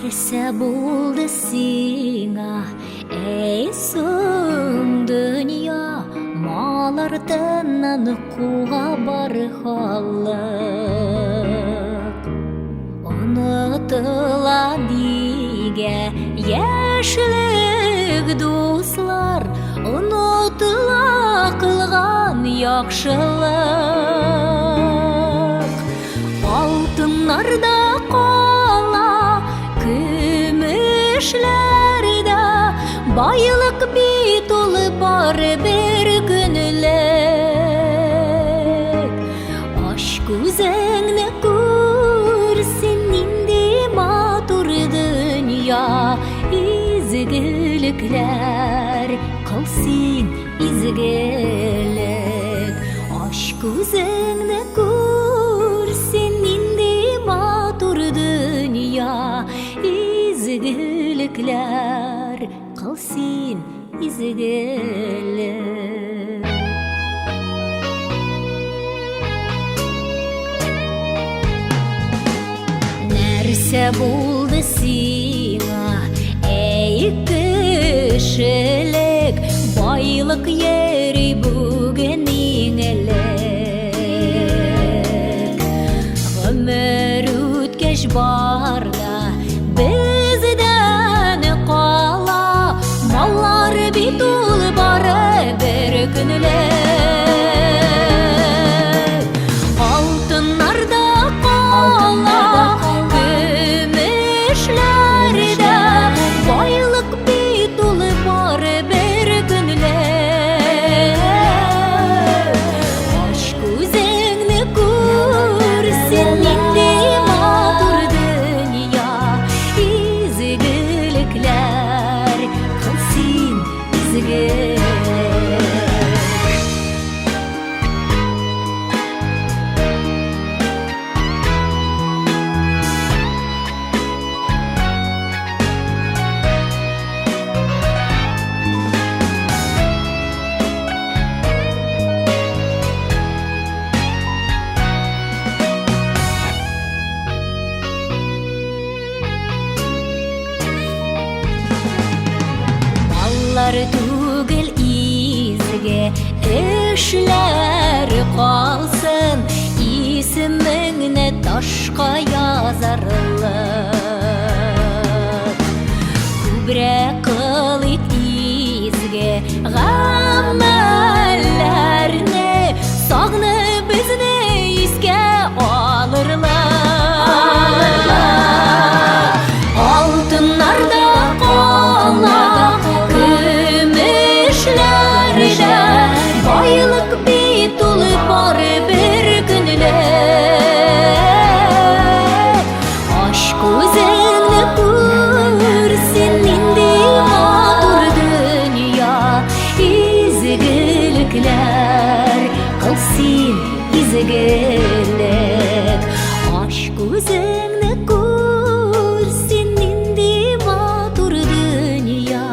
Нәрсе булды сиңа, эй соң дөнья, малартынан куга бар халык. Онытыла диге яшьлек дуслар, онытыла кылган яхшылык. Алтыннарда кала, күмешләрдә байлык бит ул бары бер көнлек. Аш күзеңне күрсен инде матур дөнья, изгелекләр кылсын изгелек. Аш күзеңне күрсен инде матур дөнья, изгелекләр кылсын изгелек. Нәрсә булды сиңа, эй кешелек, байлык йөри бүген иңелек. Гомер үткәч барда бездән кала, маллар бит ул бары бер көнлек. Алтыннарда кала, күмешләрдә байлык бит ул бары бер көнлек. Аш күзеңне күрсен инде матур дөнья, изгелекләр кылсын изгелек. Түгел изге эшләр калсын, исемеңне ташка язарлык. Күбрәк кыл ит изге гамәлләрне, сагны безне искә алырлык. Алтыннарда кала, күмешләрдә байлык бит ул бары бер көнлек. Аш күзеңне күрсен инде матур дөнья, изгелекләр кылсын изгелек. Аш күзеңне күрсен инде матур дөнья,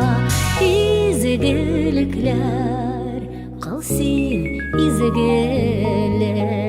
изгелекләр кылсын изгелек.